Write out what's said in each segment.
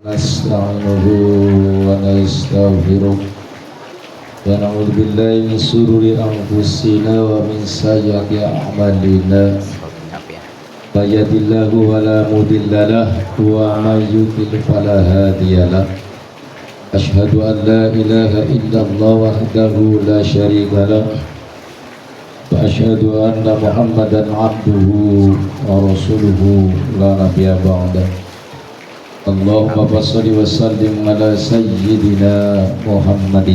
نستعينه ونستغفره ونعوذ بالله من شرور أنفسنا ومن سيئات أعمالنا من يهده الله فلا مضل له ومن يضلل فلا هادي له أشهد أن لا إله إلا الله وحده لا شريك له وأشهد أن محمدا عبده ورسوله لا نبي بعده اللهم صل وسلم على سيدنا محمد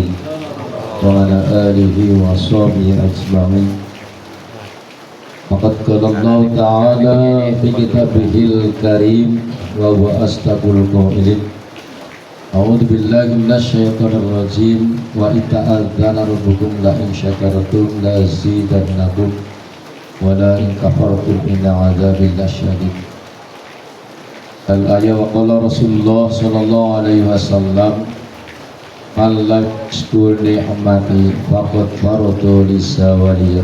وعلى آله وصحبه أجمعين فقد قال الله تعالى في كتابه الكريم وهو أصدق القائلين أعوذ بالله من الشيطان الرجيم وإذ تأذن ربكم لئن شكرتم لأزيدنكم ولئن كفرتم إن عذابي لشديد Al-ayah wa qala Rasulullah sallallahu alaihi wasallam Allah yashkur ni'mati faqad faradu lisawaliya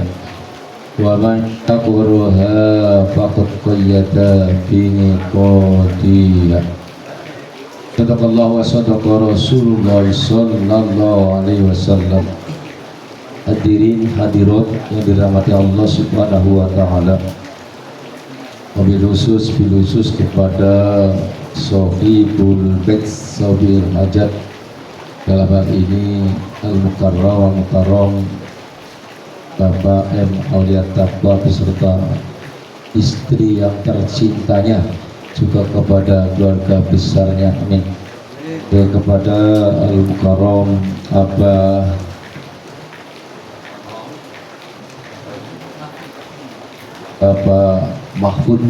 wa man takwaruha faqad qayyada bini qadiyah sadaqallahu wa sadaqa Rasulullah sallallahu alaihi wasallam. Hadirin hadirat yang dirahmati Allah subhanahu wa ta'ala, wabil khusus kepada Sohibul Bait Sohibul Hajat dalam hal ini Al-Mukarram Al-Mukarram Bapak M. Aulia Taqwa beserta istri yang tercintanya, juga kepada keluarga besarnya, amin. Dan kepada Al-Mukarram Abah Bapak Mahfud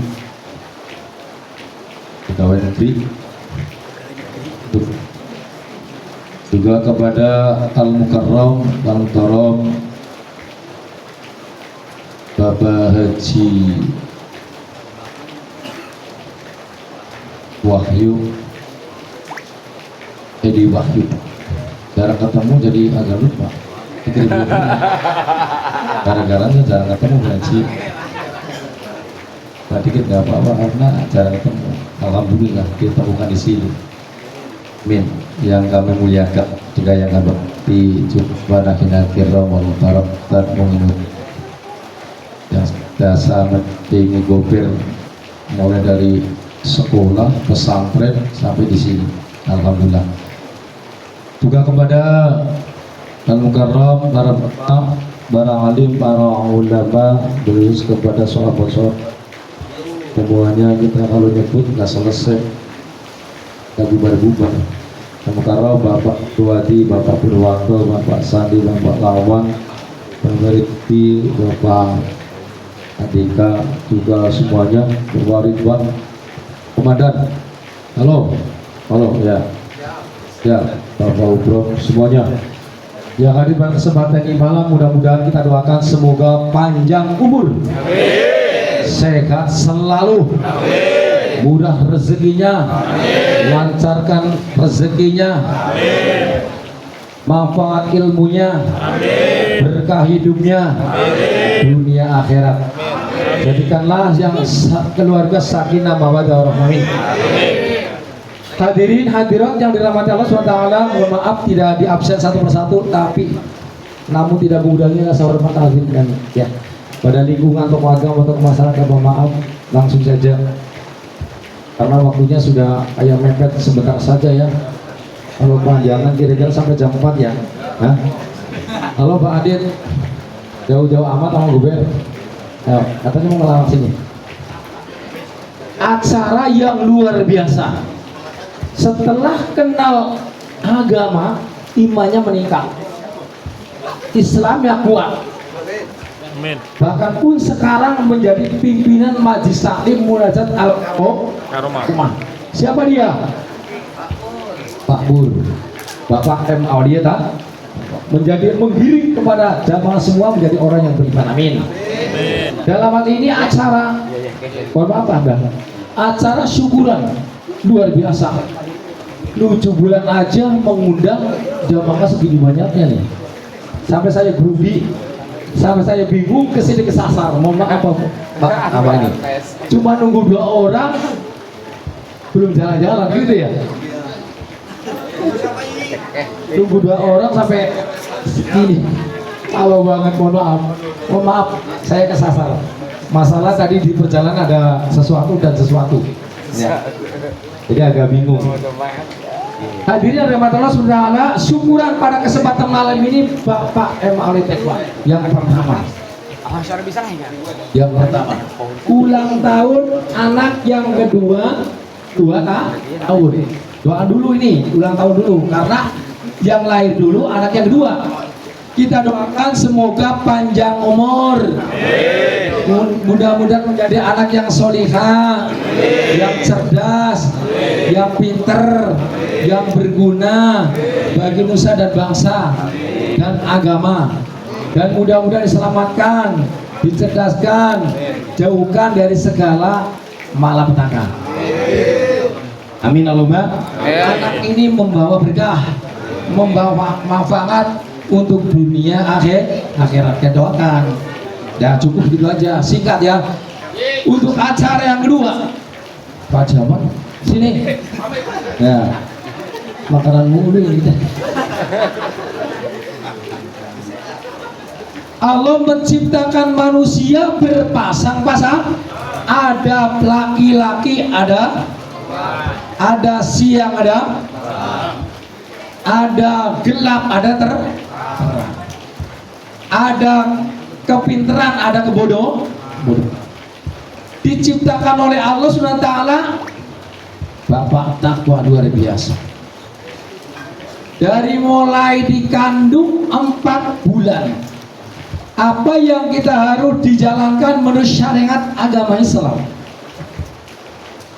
pegawai negeri, juga kepada Al-Mukarram Al-Mukarram Bapak Haji Wahyu Edi Wahyu, jarang ketemu jadi agak lupa gara-gara jarang ketemu Haji. Dikit nggak apa-apa karena jarang ketemu. Alhamdulillah kita bukan di sini. Min yang kami muliakan juga yang kami di jumpa nakina kiramul tarab dan menginut yang dasar tinggi gopir mulai dari sekolah pesantren sampai di sini. Alhamdulillah. Juga kepada Al-Mukarram para petang, para alim, para ulama, terus kepada sahabat-sahabat semuanya kita kalau nyebut nggak selesai, nggak bubar-bubar. Al-Mukarram Bapak Tuwadi, Bapak Purwanto, Bapak Sandi, Bapak Lawan, Bapak Rifki, Bapak Andika, juga semuanya, Bapak Ridwan, Komandan, halo ya, Bapak Ubro, semuanya yang hadir pada kesempatan ini malam, mudah-mudahan kita doakan semoga panjang umur. Amin. Sehat selalu. Amin. Murah rezekinya. Amin. Lancarkan rezekinya. Amin. Manfaat ilmunya. Amin. Berkah hidupnya. Amin. Dunia akhirat. Amin. Jadikanlah yang keluarga sakinah mawaddah warahmah. Hadirin hadirat yang dirahmati Allah SWT, mohon maaf tidak di absen satu persatu, tapi namun tidak mengurangi rasa hormat azim dan ya pada lingkungan tokoh agama atau masyarakat, mohon maaf langsung saja karena waktunya sudah kayak mepet, sebentar saja ya. Kalau panjangan kira-kira sampai jam 4 ya. Hah? Halo Pak Adit, jauh-jauh amat sama Guber. Ayo, katanya mau ngelarang sini. Acara yang luar biasa. Setelah kenal agama, imannya meningkat, Islamnya kuat. Amin. Bahkan pun sekarang menjadi pimpinan Majelis Taklim Munajat Al-Karomah. Siapa dia? Pak Bur, Bapak M. Aulia, menjadi menggiring kepada jamaah semua menjadi orang yang beriman. Amin. Dalam hal ini acara, acara syukuran luar biasa. 7 bulan aja mengundang jamaah segini banyaknya nih. Sampai saya grogi, sampai saya bingung, kesini kesasar. Mohon maaf apa ini? Cuma nunggu 2 orang belum jalan-jalan gitu ya. Tunggu 2 orang sampai ini. Halo banget, mohon maaf, saya kesasar. Masalah tadi di perjalanan ada sesuatu dan sesuatu. Ya. Jadi agak bingung. Hadirin rahmat Allah SWT, syukuran pada kesempatan malam ini Bapak M. Ali Tekwa yang pertama. Yang pertama, ulang tahun anak yang kedua, 2 tahun. Doakan dulu ini, ulang tahun dulu, karena yang lahir dulu anak yang kedua. Kita doakan semoga panjang umur, mudah-mudahan menjadi anak yang solihah, yang cerdas, yang pinter, yang berguna bagi nusa dan bangsa dan agama, dan mudah-mudahan diselamatkan, dicerdaskan, jauhkan dari segala malapetaka. Amin Allahumma. Anak ini membawa berkah, membawa manfaat untuk dunia akhirat. Kita doakan. Ya cukup gitu aja, singkat ya. Untuk acara yang kedua, Pak Jaman sini. Ya, makanan mulu ini. Allah menciptakan manusia berpasang-pasang. Ada laki-laki, ada siang, ada gelap, ada terang, ada kepinteran, ada kebodohan. Diciptakan oleh Allah SWT. Bapak takwa luar biasa. Dari mulai dikandung 4 bulan, apa yang kita harus dijalankan menurut syariat agama Islam.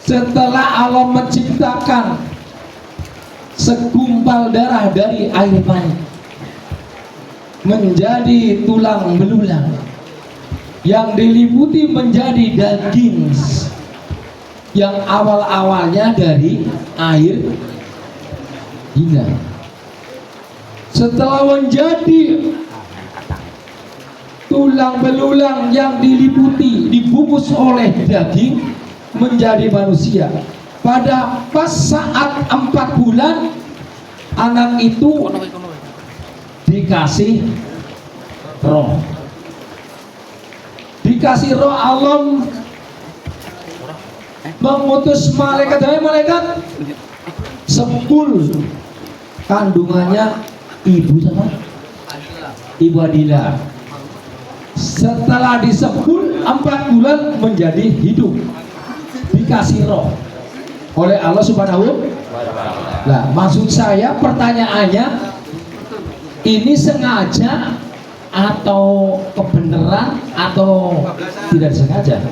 Setelah Allah menciptakan segumpal darah dari air mani menjadi tulang belulang yang diliputi menjadi daging yang awal-awalnya dari air hingga setelah menjadi tulang belulang yang diliputi dibungkus oleh daging menjadi manusia. Pada pas saat 4 bulan anak itu dikasih roh. Dikasih roh, Allah mengutus malaikat. Dari malaikat sepul kandungannya ibu sama ibu Adila. Setelah disepul 4 bulan menjadi hidup, dikasih roh oleh Allah Subhanahu. Nah, maksud saya pertanyaannya, ini sengaja atau kebenaran atau tidak disengaja?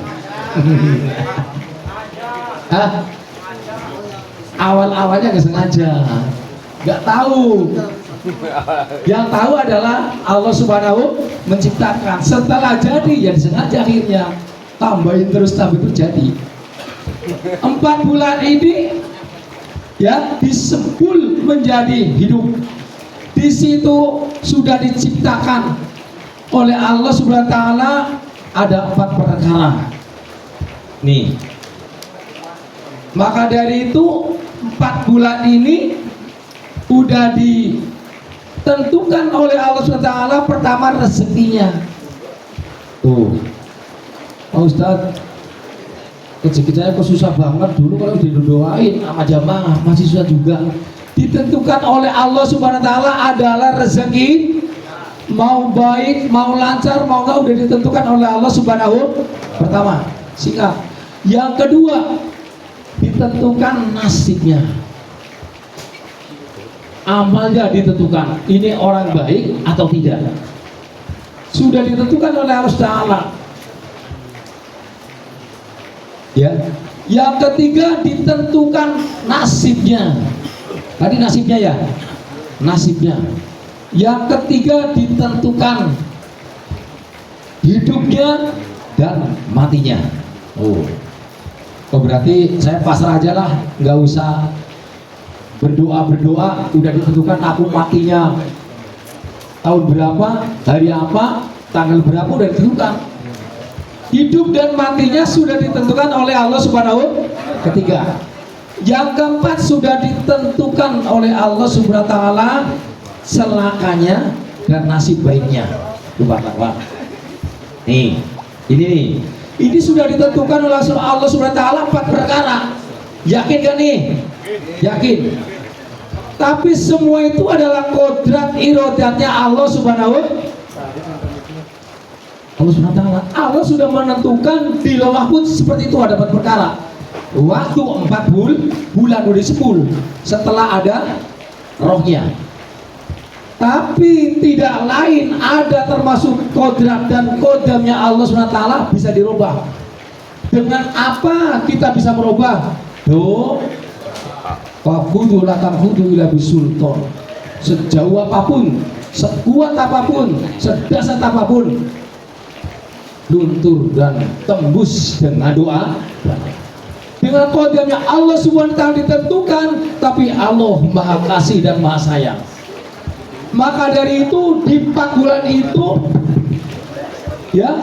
Awal-awalnya nggak sengaja, nggak tahu. Yang tahu adalah Allah Subhanahu menciptakan. Setelah jadi ya disengaja, akhirnya tambahin terus jadi. 4 bulan ini ya disepul menjadi hidup. Di situ sudah diciptakan oleh Allah Subhanahu wa taala ada 4 perkara. Nih. Maka dari itu 4 bulan ini udah ditentukan oleh Allah Subhanahu wa taala. Pertama rezekinya. Tuh. Pak Ustadz, rezeki saya kok susah banget. Dulu kalau didoain sama jamaah masih susah juga. Ditentukan oleh Allah Subhanahu wa taala adalah rezeki, mau baik, mau lancar, mau enggak, udah ditentukan oleh Allah Subhanahu. Pertama, singkat. Yang kedua, ditentukan nasibnya. Amalnya ditentukan, ini orang baik atau tidak. Sudah ditentukan oleh Allah Taala. Ya. Yang ketiga ditentukan nasibnya. Tadi nasibnya ya, nasibnya. Yang ketiga ditentukan hidupnya dan matinya. Oh berarti saya pasrah aja lah, nggak usah berdoa, udah ditentukan aku matinya tahun berapa, hari apa, tanggal berapa, udah ditentukan. Hidup dan matinya sudah ditentukan oleh Allah Subhanahu. Ketiga, Yang keempat sudah ditentukan oleh Allah Subhanahu wa taala celakanya dan nasib baiknya. Pak. Nih, ini nih. Ini sudah ditentukan oleh Allah Subhanahu wa taala 4 perkara. Yakin gak nih? Yakin. Tapi semua itu adalah kodrat irodatnya Allah Subhanahu wa taala. Allah sudah menentukan di Lauhul Mahfuz seperti itu ada 4 perkara. Waktu 4 bulan udah 10 setelah ada rohnya. Tapi tidak lain ada termasuk kodrat dan kodamnya Allah SWT bisa dirubah. Dengan apa kita bisa merubah? Fakudu lakan hudu ila bisulton. Sejauh apapun, sekuat apapun, sedasar apapun, luntur dan tembus dengan doa. Dengan kodamnya Allah SWT ditentukan, tapi Allah Maha Kasih dan Maha Sayang. Maka dari itu di 4 bulan itu ya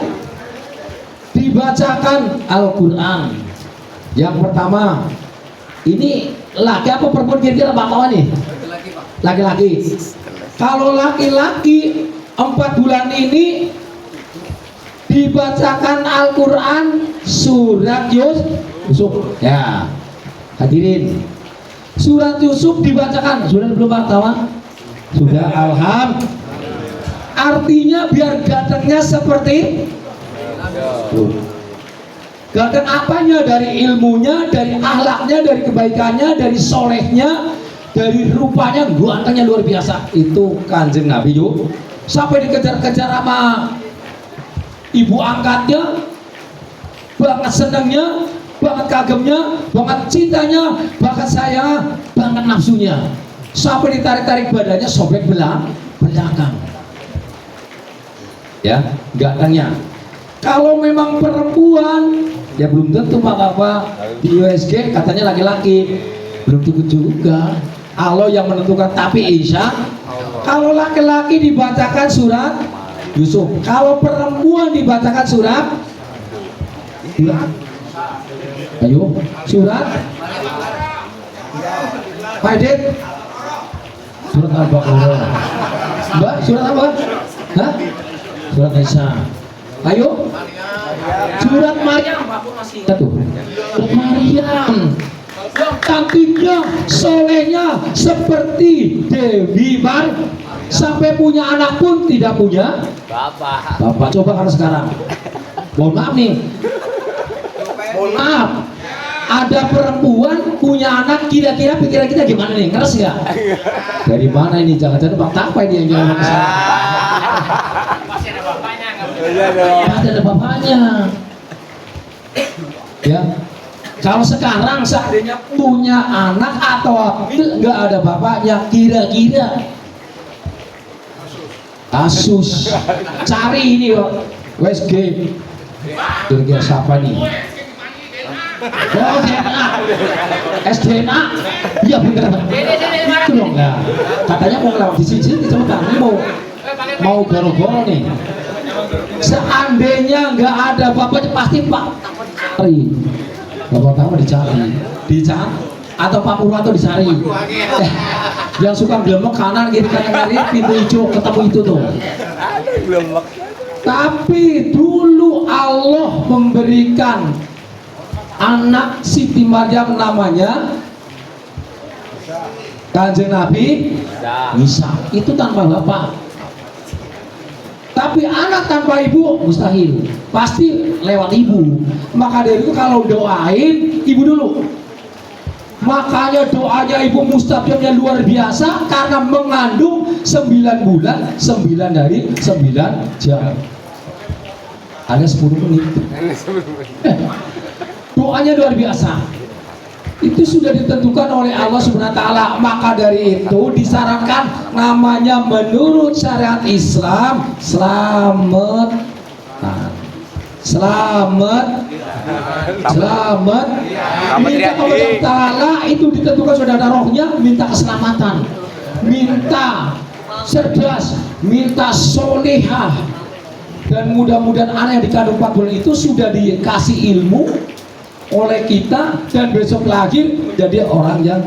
dibacakan Al-Quran. Yang pertama, ini laki apa perempuan kira-kira Pak Kawan nih? Laki-laki. Kalau laki-laki 4 bulan ini dibacakan Al-Quran surat Yusuf. Ya, hadirin. Surat Yusuf dibacakan. Sudah belum Pak Kawan? Sudah, alhamdulillah. Artinya biar gantengnya seperti ganteng apanya? Dari ilmunya, dari akhlaknya, dari kebaikannya, dari solehnya, dari rupanya gantengnya luar biasa. Itu Kanjeng Nabi yuk. Sampai dikejar-kejar sama ibu angkatnya, banget senangnya, banget kagemnya, banget cintanya, banget sayang, banget nafsunya. Sampai ditarik-tarik badannya sobek belakang. Ya, gantengnya. Kalau memang perempuan, ya belum tentu Pak. Di USG katanya laki-laki, belum tentu juga. Allah yang menentukan, tapi insya kalau laki-laki dibacakan surat Yusuf, kalau perempuan dibacakan surat ayo surat Pak Edit. Surat Al-Baqarah. Mbak, surat apa? Hah? Surat Nisa. Ayo. Surat Maryam. Satu. Surat Maryam. Cantiknya, solehnya seperti Dewi Mar. Sampai punya anak pun tidak punya bapak. Coba kalau sekarang. Mohon maaf nih. Mohon maaf. Ada perempuan punya anak, kira-kira pikiran kita gimana nih? Ngeres nggak? Dari mana ini? Jangan-jangan Bang Tapai nih yang jalan ke sana. Masih ada bapaknya Masih ada bapaknya. Ya. Kalau sekarang seandainya punya anak atau nggak ada bapaknya, kira-kira kasus cari ini WSG. Kira-kira siapa nih? Oh, DNA, SDNA, iya bener. Itu dong nggak? Katanya mau lewat di sini, coba kami mau goro-goro nih. Seandainya nggak ada bapaknya pasti Pak dicari, bapak tahu dicari, atau Pak Purwanto dicari. Yang suka gelembek kanan kiri pintu hijau ketemu itu tuh. Tapi dulu Allah memberikan anak Siti Maryam namanya Kanjeng Nabi Isa, itu tanpa bapak. Tapi anak tanpa ibu mustahil, pasti lewat ibu. Maka dari itu kalau doain ibu dulu. Makanya doanya ibu mustajabnya luar biasa karena mengandung 9 bulan 9 hari 9 jam. Ada 10 menit. Doanya luar biasa. Itu sudah ditentukan oleh Allah Subhanahu wa taala. Maka dari itu disarankan namanya menurut syariat Islam selamat. Minta kepada Ta'ala itu ditentukan sudah ada rohnya, minta keselamatan, minta cerdas, minta solehah. Dan mudah-mudahan anak yang dikandung 4 bulan itu sudah dikasih ilmu, oleh kita dan besok lahir jadi orang yang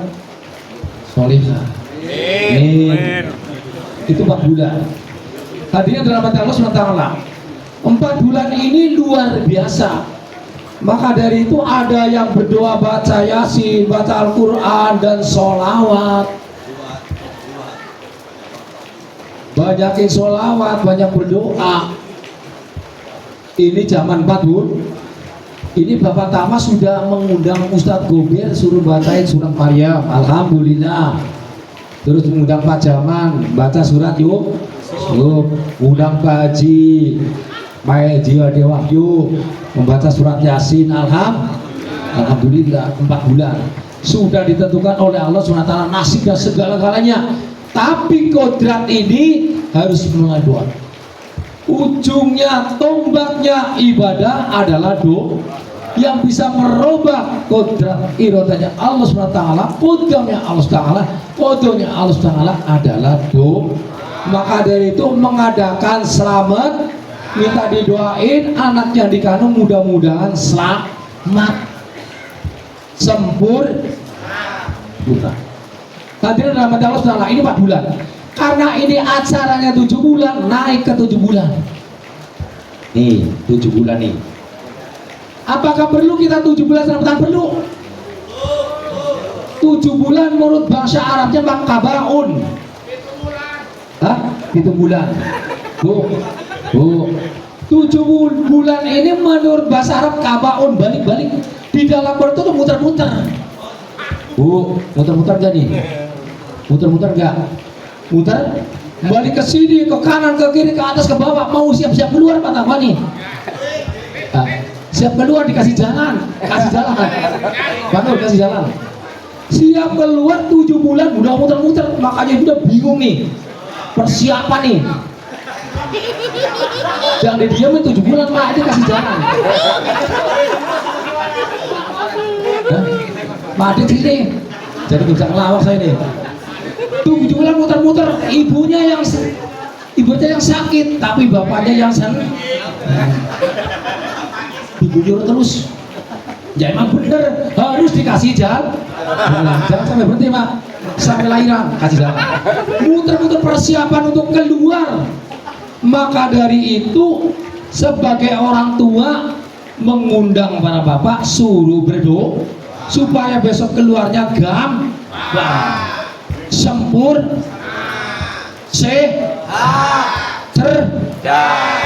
solihah. Amin. Itu 4 bulan. Hadirin dalam hati Allah SWT. 4 bulan ini luar biasa. Maka dari itu ada yang berdoa baca Yasin, baca Al-Quran dan sholawat. Banyakin sholawat, banyak berdoa. Ini zaman 4 bulan. Ini Bapak Tama sudah mengundang Ustadz Gober suruh bacain surat Maryam. Alhamdulillah. Terus mengundang Pak Jaman baca surat Yub. Undang Pak Haji Mae Dia Dewahyu membaca surat Yasin. Alhamdulillah 4 bulan sudah ditentukan oleh Allah SWT nasib dan segala-galanya. Tapi kodrat ini harus mengaduan. Ujungnya, tombaknya ibadah adalah doa yang bisa merubah kodrat iradanya Allah SWT. Kodamnya Allah SWT, kodonya Allah SWT adalah doa. Maka dari itu mengadakan selamat, minta didoain anak yang dikandung mudah-mudahan selamat, sempurna. Hadirin dalam hati Allah SWT, ini 4 bulan. Karena ini acaranya 7 bulan, naik ke 7 bulan. Nih, 7 bulan nih. Apakah perlu kita 7 bulan selamatan? Perlu. 7 bulan menurut bahasa Arabnya makabaun. Hah? 7 bulan. Bu. 7 bulan ini menurut bahasa Arab kabaun, balik-balik. Di dalam perut itu muter-muter. Bu, muter-muter gak nih? Muter-muter gak? Muter, balik ke sini, ke kanan, ke kiri, ke atas, ke bawah. Mau siap-siap keluar Pak Tama nih? Siap keluar dikasih jalan, kasih jalan. Panul kasih jalan. Siap keluar 7 bulan udah muter-muter, makanya udah bingung nih. Persiapan nih. Jangan didiamin 7 bulan Pak, dia kasih jalan. Pak Adit sini, jadi bisa ngelawak saya nih. 7 bulan muter-muter, ibunya yang sakit, tapi bapaknya yang senang. Diguyur terus. Ya emang bener, harus dikasih jalan. Jangan sampai berhenti Pak, sampai lahiran kasih jalan. Muter-muter persiapan untuk keluar. Maka dari itu sebagai orang tua mengundang para bapak suruh berdoa supaya besok keluarnya gampang, sempurna, sehat, cerdas.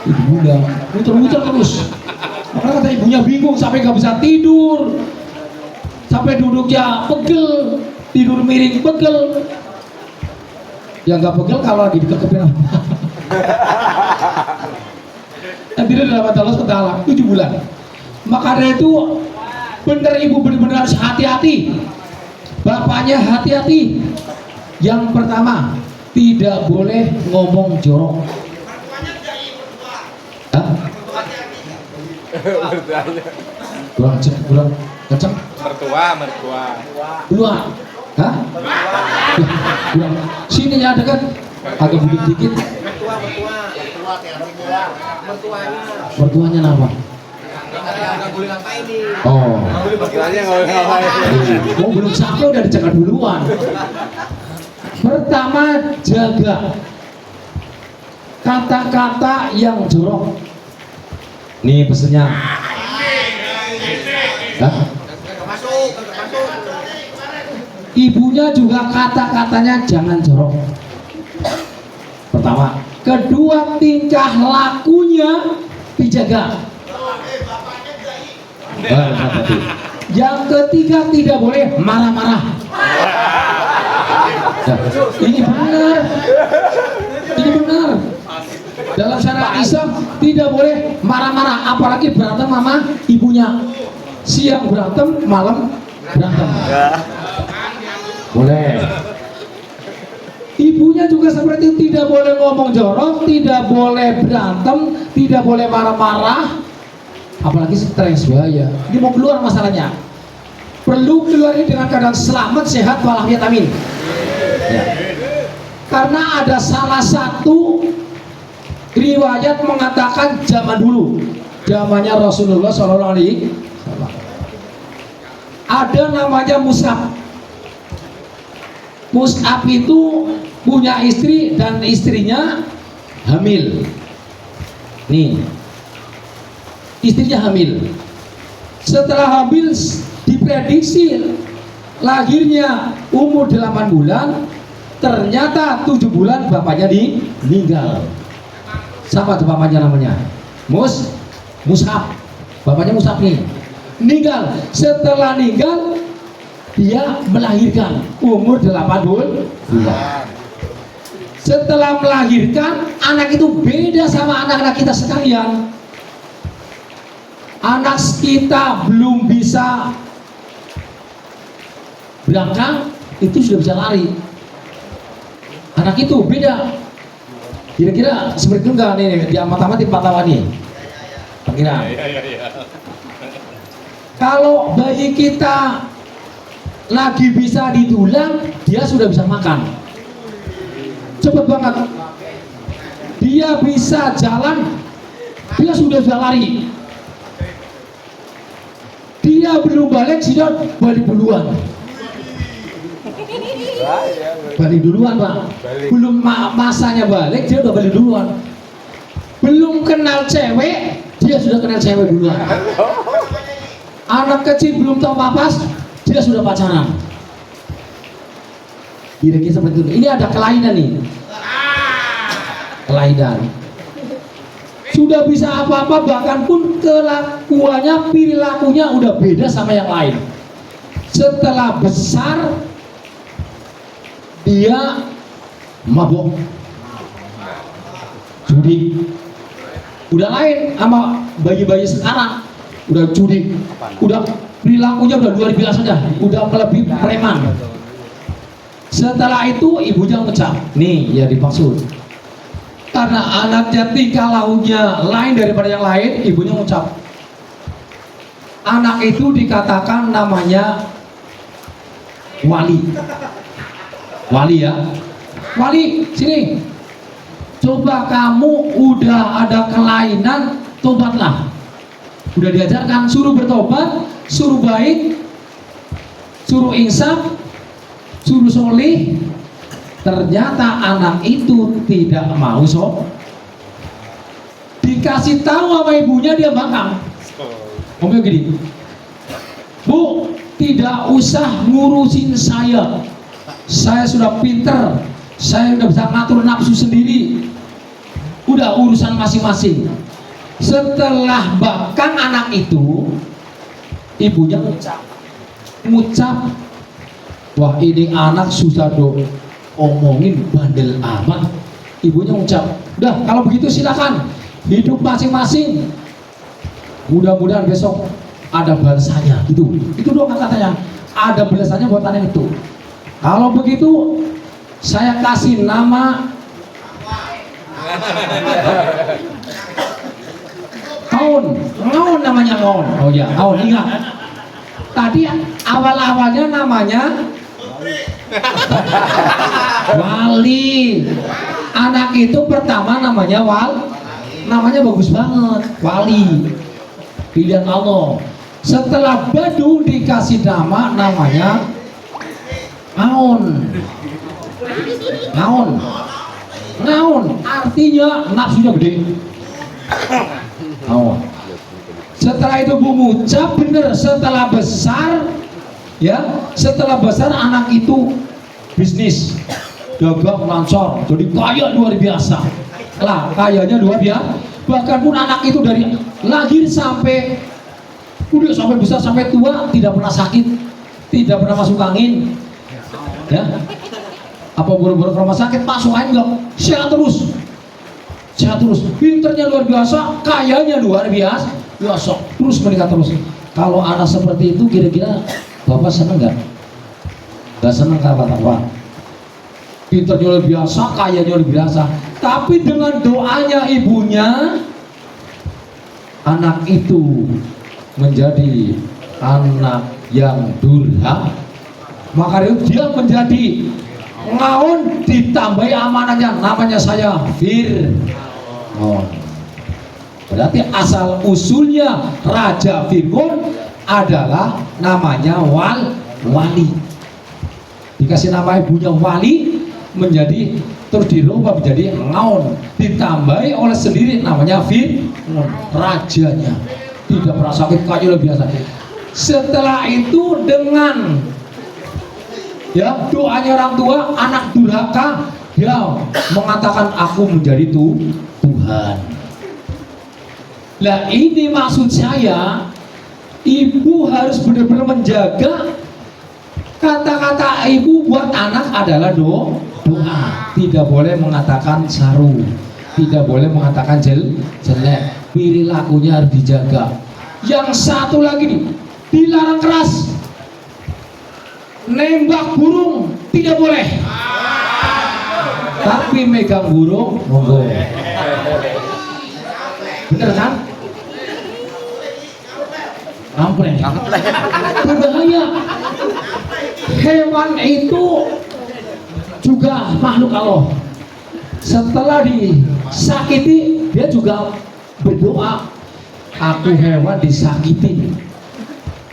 Ibunya muter-muter terus. Makanya kata ibunya bingung sampai nggak bisa tidur, sampai duduknya pegel, tidur miring pegel. Yang nggak pegel kalau lagi dikekepin. Dan tidak dalam Allah SWT 7 bulan. Maka dari itu benar ibu benar-benar harus hati-hati. Bapaknya hati-hati. Yang pertama, tidak boleh ngomong jorok. Kurang kenceng. Mertua. Hah? Kurang. Sini ya ada kan? Agak budik dikit. Mertuanya nama? Oh. Oh belum sampai udah dicegat duluan. Pertama, jaga kata-kata yang jorok. Nih pesennya. Hah? Ibunya juga kata-katanya jangan jorok. Pertama. Kedua, tingkah lakunya dijaga. Yang ketiga, tidak boleh marah-marah. Ini benar. Ini benar. Dalam syariat Islam tidak boleh marah-marah, apalagi berantem sama ibunya. Siang berantem, malam berantem. Boleh. Ibunya juga seperti itu, tidak boleh ngomong jorok, tidak boleh berantem, tidak boleh marah-marah, apalagi stres, bahaya. Ini mau keluar masalahnya. Perlu keluar dengan keadaan selamat, sehat, walafiat, amin. Ya. Karena ada salah satu riwayat mengatakan zaman dulu zamannya Rasulullah Shallallahu Alaihi Wasallam. Ada namanya Mus'ab. Mus'ab itu punya istri dan istrinya hamil. Nih, istrinya hamil. Setelah hamil diprediksi lahirnya umur 8 bulan, ternyata 7 bulan bapaknya meninggal. Sama tuh bapaknya namanya Mus'ab. Bapaknya Mus'ab nih meninggal. Setelah meninggal dia melahirkan umur 8 bulan. Setelah melahirkan, anak itu beda sama anak-anak kita sekalian. Anak kita belum bisa berangkat, itu sudah bisa lari. Anak itu beda. Kira-kira seperti itu enggak nih di amat-amat di Patawa nih? Kira. Kalau bayi kita lagi bisa ditulang, dia sudah bisa makan. Cepet banget. Dia bisa jalan, dia sudah bisa lari. Dia belum balik, sudah balik duluan. Balik duluan, Pak. Belum masanya balik, dia udah balik duluan. Belum kenal cewek, dia sudah kenal cewek duluan. Anak kecil belum tahu papas, dia sudah pacaran. Kira-kira seperti itu. Ini ada kelainan nih. Kelainan. Sudah bisa apa-apa, bahkan pun kelakuannya, perilakunya udah beda sama yang lain. Setelah besar, dia mabuk, judi. Udah lain sama bayi-bayi sekarang. Udah judi, udah perilakunya udah luar biasa dah, udah melebihi preman. Setelah itu ibunya ngecap, nih ya dimaksud. Karena anaknya tingkah lakunya lain daripada yang lain, ibunya ngucap. Anak itu dikatakan namanya wali. Wali ya. Wali, sini. Coba kamu udah ada kelainan, tobatlah. Udah diajarkan, suruh bertobat, suruh baik, suruh insaf, suruh solih. Ternyata anak itu tidak mau dikasih tahu sama ibunya, dia bangkang. Ngomong gini, Bu, tidak usah ngurusin saya. Saya sudah pinter, saya udah bisa ngatur nafsu sendiri. Udah urusan masing-masing. Setelah bangkang anak itu, ibunya ngucap, wah ini anak susah dong. Omongin bandel amat. Ibunya ngucap, udah kalau begitu silakan hidup masing-masing, mudah-mudahan besok ada balasannya. Gitu, itu doang katanya, ada balasannya buat anak itu. Kalau begitu saya kasih nama Ngaun namanya Ngaun. Oh ya, Ngaun, ingat. Tadi awal-awalnya namanya Wali. Anak itu pertama namanya namanya bagus banget, Wali. Pilihan Allah. Setelah Badung dikasih nama namanya Ngaun. Ngaun artinya nafsunya gede. Ngaun. Setelah itu Bu ngucap bener, setelah besar ya, setelah besar anak itu bisnis dagang lancar, jadi kaya luar biasa lah, kayanya luar biasa. Bahkan pun anak itu dari lahir sampai udah sampai besar sampai tua tidak pernah sakit, tidak pernah masuk angin ya. Apa buru-buru ke rumah sakit masuk angin enggak, sehat terus, pinternya luar biasa, kayanya luar biasa, terus meningkat terus. Kalau anak seperti itu kira-kira Bapak seneng nggak? Nggak seneng kata-kata. Pinternya luar biasa, kayanya luar biasa. Tapi dengan doanya ibunya, anak itu menjadi anak yang durhaka. Maka itu dia menjadi Ngaun, ditambahi amanahnya, namanya saya Fir'aun. Berarti asal usulnya Raja Fir'aun adalah namanya wali. Dikasih nama ibunya wali, menjadi terus dirubah menjadi ngaun, ditambahi oleh sendiri namanya Fir'aun, rajanya. Tidak merasa sakit kayak luar biasa. Setelah itu dengan ya doanya orang tua, anak durhaka, dia mengatakan aku menjadi Tuhan. Nah ini maksud saya, ibu harus benar-benar menjaga kata-kata ibu buat anak adalah doa. Tidak boleh mengatakan saru, tidak boleh mengatakan jelek. Perilakunya harus dijaga. Yang satu lagi nih, dilarang keras. Nembak burung tidak boleh. Tapi megang burung monggo. Bener kan? Kampleng. Berbahaya. Hewan itu juga makhluk Allah. Setelah disakiti, dia juga berdoa. Aku hewan disakitin.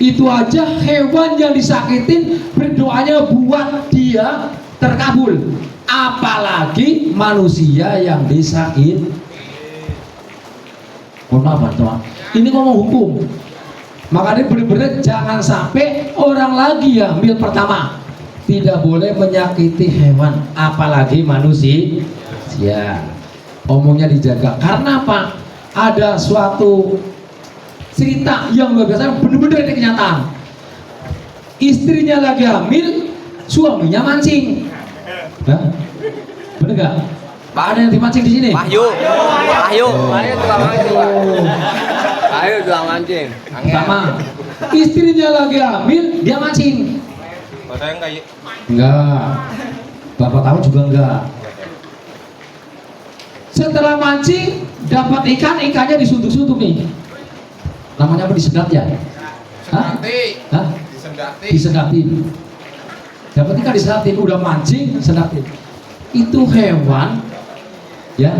Itu aja hewan yang disakitin berdoanya buat dia terkabul. Apalagi manusia yang disakit. Mohon maaf teman. Ini ngomong hukum. Makanya benar-benar jangan sampai orang lagi yang ambil pertama. Tidak boleh menyakiti hewan, apalagi manusia. Ya, omongnya dijaga. Karena apa? Ada suatu cerita yang luar biasa, benar-benar ini kenyataan. Istrinya lagi hamil, suaminya mancing. Nah, bener gak? Ada yang dimancing di sini? Wahyu tukang mancing. Wahyu tukang mancing. Sama. Istrinya lagi hamil, dia mancing. Katanya enggak ya? Enggak. Bapak tahu juga enggak. Setelah mancing, dapat ikan, ikannya disuntuk-suntuk nih. Namanya apa, disedat ya? Hah? Disedatin. Dapat ikan disedatin, udah mancing, sedatin. Itu hewan, ya.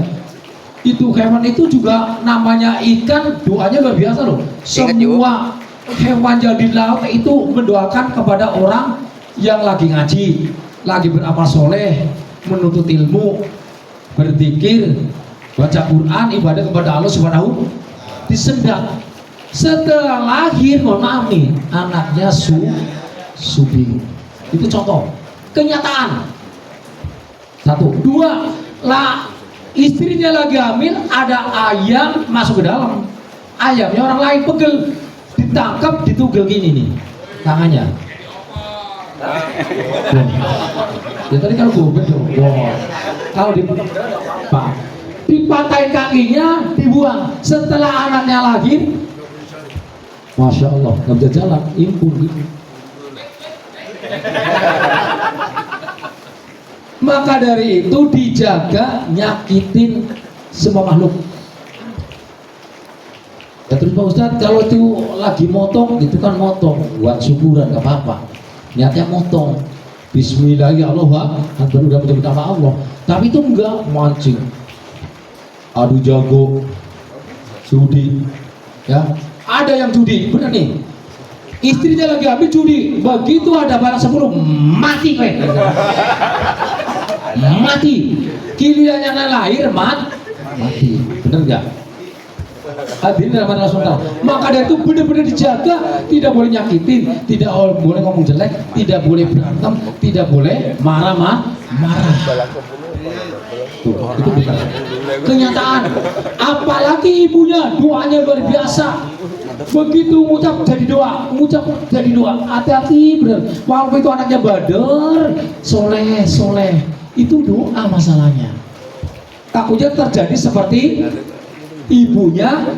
Itu hewan itu juga namanya ikan, doanya luar biasa loh. Semua hewan yang di laut itu mendoakan kepada orang yang lagi ngaji, lagi beramal soleh, menuntut ilmu, berzikir, baca Quran, ibadah kepada Allah Subhanahu. Disendat. Setelah lahir, mohon maaf nih, anaknya Subi. Itu contoh kenyataan. Satu, dua, lah istrinya lagi hamil, ada ayam masuk ke dalam. Ayamnya orang lain pegel, ditangkap, ditugel gini nih tangannya. Ya tadi kalau gue dong, kalau dipatahin kakinya, dibuang. Setelah anaknya lahir, masya Allah, nggak bisa jalan, impun gitu. Maka dari itu dijaga nyakitin semua makhluk. Ya terus Pak Ustadz, kalau itu lagi motong, itu kan motong buat syukuran, gak apa-apa. Niatnya motong, Bismillah ya Allah, baru udah menyebut nama Allah. Tapi itu enggak mancing, adu jago, judi, ya. Ada yang judi, bener nih. Istrinya lagi habis judi, begitu ada balas 10, mati kowe. Mati. Gilirannya lahir mati. Bener nggak? Hadirin dalam Rasulullah. Maka dari itu benar-benar dijaga, tidak boleh nyakitin, tidak boleh ngomong jelek, tidak boleh berantem, tidak boleh marah. Tuh, itu bukan kenyataan. Apalagi ibunya doanya luar biasa. Begitu ngucap jadi doa, hati-hati bener. Walaupun itu anaknya badar, soleh, itu doa masalahnya. Takutnya terjadi seperti ibunya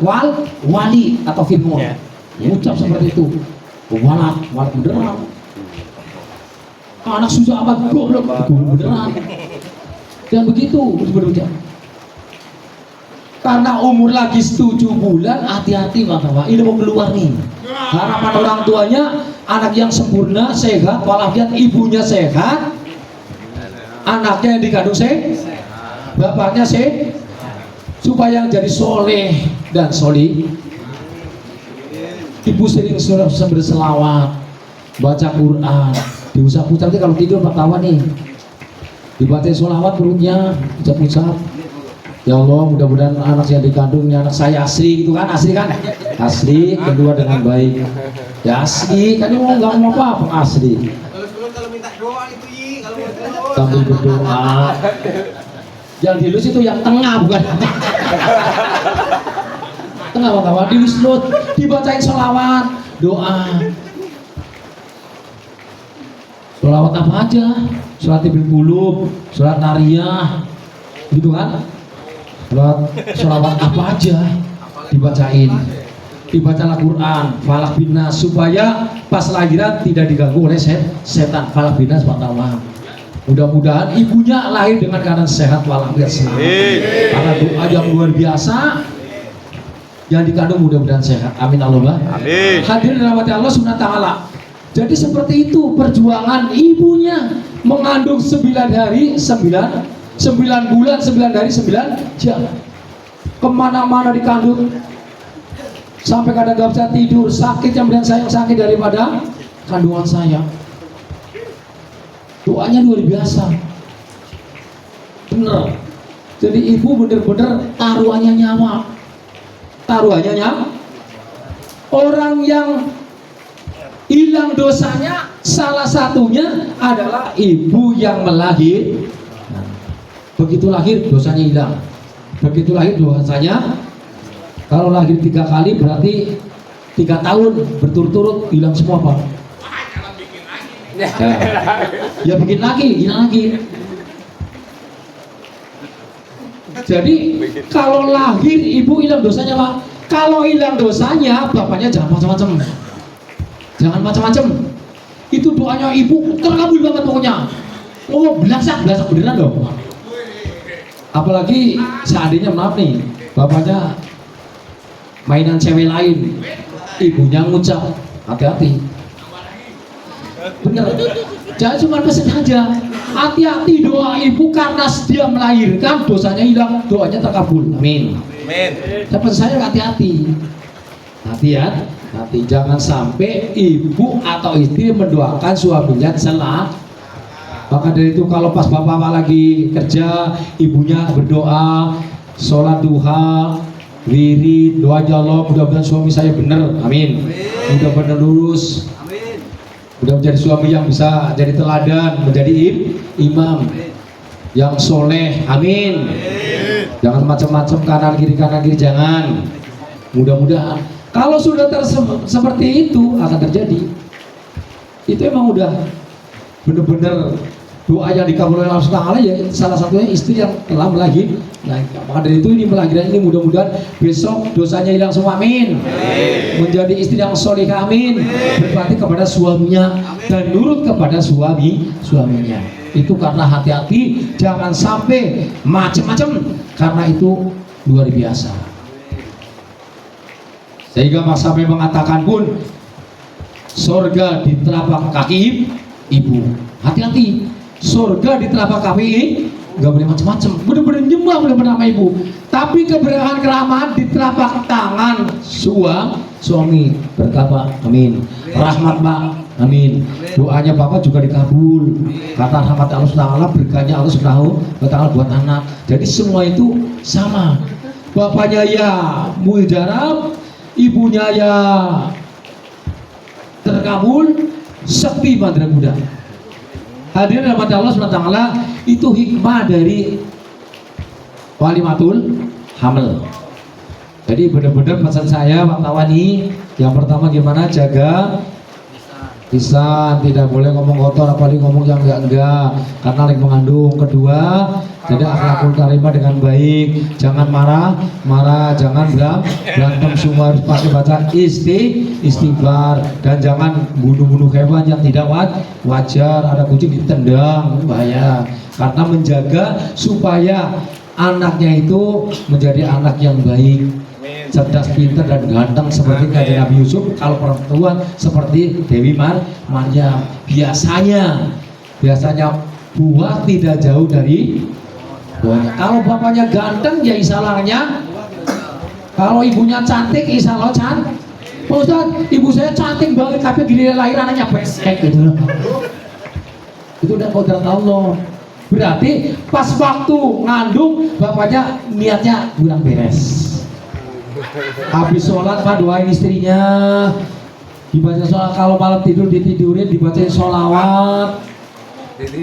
wali atau Fir'aun. Ngucap seperti itu, walat beneran. Anak susah amat goblok beneran. Dan begitu berucap. Karena umur lagi 7 bulan, hati-hati Bapak. Ini mau keluar nih. Harapan orang tuanya anak yang sempurna, sehat, walafiat, ibunya sehat, anaknya yang dikandung bapaknya supaya jadi soleh dan soli. Ibu sering berselawat, baca Quran, diusap-usap. Nanti kalau tidur ketawa nih, dibaca sholawat perutnya, ucap-ucap. Ya Allah, mudah-mudahan anak yang dikandungnya anak saya asli gitu kan, asli kan? Asli, kedua dengan baik. Ya asli, kan ini nggak mau apa-apa asli. Kalau minta doa itu kalau mau Sambil berdoa. Yang dilus itu yang tengah bukan? Tengah kawan, dilus dibacain sholawat, doa. Sholawat apa aja? Sholat Ibil Qulub, sholat Nariyah, gitu kan? Sholawat apa aja dibacain, dibaca Al-Quran, Falaq bin Nas, supaya pas lahiran tidak diganggu oleh setan. Falaq bin Nas pertama. Mudah-mudahan ibunya lahir dengan keadaan sehat walafiat selamat. Karena doa yang luar biasa, yang dikandung mudah-mudahan sehat. Amin Allahumma. Amin. Hadirin rahmati Allah Subhanahu wa taala. Jadi seperti itu perjuangan ibunya mengandung 9 hari 9 bulan 9 hari 9 jam, kemana-mana dikandung, sampai kadang gak bisa tidur, sakit yang bilang saya sakit daripada kandungan saya. Doanya luar biasa, bener. Jadi ibu bener-bener taruhannya nyawa, taruhannya nyawa. Orang yang hilang dosanya salah satunya adalah ibu yang melahirkan. Begitu lahir dosanya hilang. Begitu lahir dosanya, kalau lahir 3 kali berarti 3 tahun berturut-turut hilang semua Pak. Ya bikin lagi, hilang lagi. Jadi kalau lahir ibu hilang dosanya Pak. Kalau hilang dosanya bapaknya jangan macam-macam. Jangan macam-macam. Itu doanya ibu terkabul banget pokoknya. Oh belasak beneran dong. Apalagi seandainya maaf nih, bapaknya mainan cewek lain, ibunya ngucap, hati-hati. Bener, jangan cuma pesan aja, hati-hati doa ibu karena dia melahirkan dosanya hilang, doanya terkabul. Amin. Amin. Tapi saya hati-hati, hati jangan sampai ibu atau istri mendoakan suaminya salah. Maka dari itu kalau pas bapak lagi kerja, ibunya berdoa, sholat duha, wirid, doa ya Allah, mudah-mudahan suami saya benar, amin. Mudah-mudahan lurus, mudah menjadi suami yang bisa jadi teladan, menjadi imam yang soleh, amin. Jangan macam-macam kanan kiri jangan. Mudah-mudahan kalau sudah seperti itu akan terjadi. Itu emang udah benar-benar doa yang dikabulkan oleh Allah Subhanahu wa taala, ya salah satunya istri yang telah melahirkan. Nah, maka dari itu ini melahirkan ini mudah-mudahan besok dosanya hilang semua, amin. Menjadi istri yang solehah, amin. Berbakti kepada suaminya dan nurut kepada suaminya. Itu karena hati-hati jangan sampai macam-macam, karena itu luar biasa. Sehingga Mas Sampai mengatakan pun surga di telapak kaki ibu. Hati-hati, surga di telapak kaki nggak boleh macam-macam, bener-bener nyembah bener-bener sama ibu. Tapi keberkahan keramat di telapak tangan suami berkata amin. Rahmat Pak, amin. Doanya Bapak juga dikabul karena rahmat Allah Subhanahu, berkahnya Allah Subhanahu wa taala buat anak. Jadi semua itu sama. Bapaknya ya mujarab, ibunya ya terkabul, sakti Madra Buddha. Hadirin rahmat Allah SWT, itu hikmah dari walimatul hamil. Jadi benar-benar pesan saya wartawan ini, yang pertama gimana jaga lisan, tidak boleh ngomong kotor, apalagi ngomong yang enggak karena lagi mengandung. Kedua, jadi akhlakul karimah dengan baik, jangan marah, jangan berantem, semua harus pakai baca istighfar, dan jangan bunuh hewan yang tidak wajar. Ada kucing ditendang, bahaya. Karena menjaga supaya anaknya itu menjadi anak yang baik, cerdas, pintar, dan ganteng seperti Kanjeng Nabi Yusuf. Kalau perempuan seperti Dewi Maryam. Biasanya buah tidak jauh dari Banyak. Kalau bapaknya ganteng ya isalarnya. Kalau ibunya cantik isalah cantik. Pak Ustadz, ibu saya cantik banget tapi gini lahir anaknya pesek gitu. Itu udah kodrat Allah. Berarti pas waktu ngandung bapaknya niatnya kurang beres. Habis sholat Pak doain istrinya, dibaca sholat, kalau malam tidur ditidurin dibacain sholawat.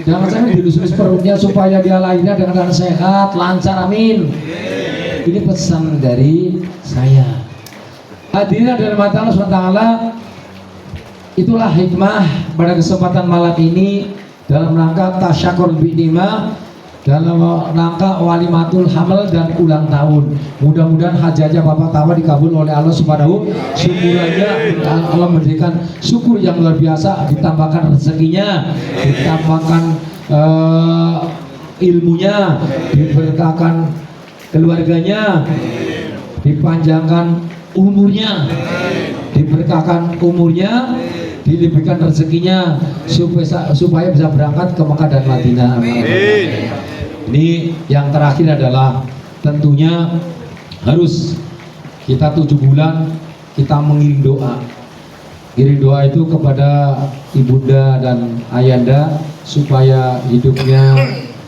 Jangan sampai dilus-lus perutnya supaya dia lahirnya dengan sehat, lancar, amin. Ini pesan dari saya. Hadirin dari mata Allah SWT, itulah hikmah pada kesempatan malam ini dalam rangka tasyakur bi'nimah, dalam rangka walimatul hamal dan ulang tahun. Mudah-mudahan hajatnya Bapak Tawa dikabul oleh Allah Subhanahu. Syukurannya Allah memberikan syukur yang luar biasa, ditambahkan rezekinya, ditambahkan ilmunya, diberkahkan keluarganya, dipanjangkan umurnya, diberkahkan umurnya, dilebihkan rezekinya supaya bisa berangkat ke Mekah dan Madinah. Amin. Ini yang terakhir adalah tentunya harus kita 7 bulan kita mengirim doa. Kirim doa itu kepada ibunda dan ayanda supaya hidupnya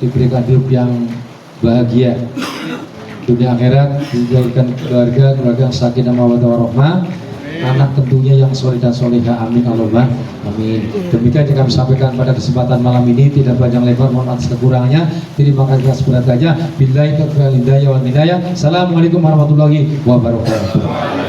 diberikan hidup yang bahagia, dunia akhirat, dijadikan keluarga yang sakinah mawaddah warahmah, anak tentunya yang soleh dan soleha, amin Allahumma amin. Demikian yang kami sampaikan pada kesempatan malam ini, tidak panjang lebar, mohon atas kekurangannya. Terima kasih atas perhatiannya. Billahi taufiq wal hidayah wal hidayah. Assalamualaikum warahmatullahi wabarakatuh.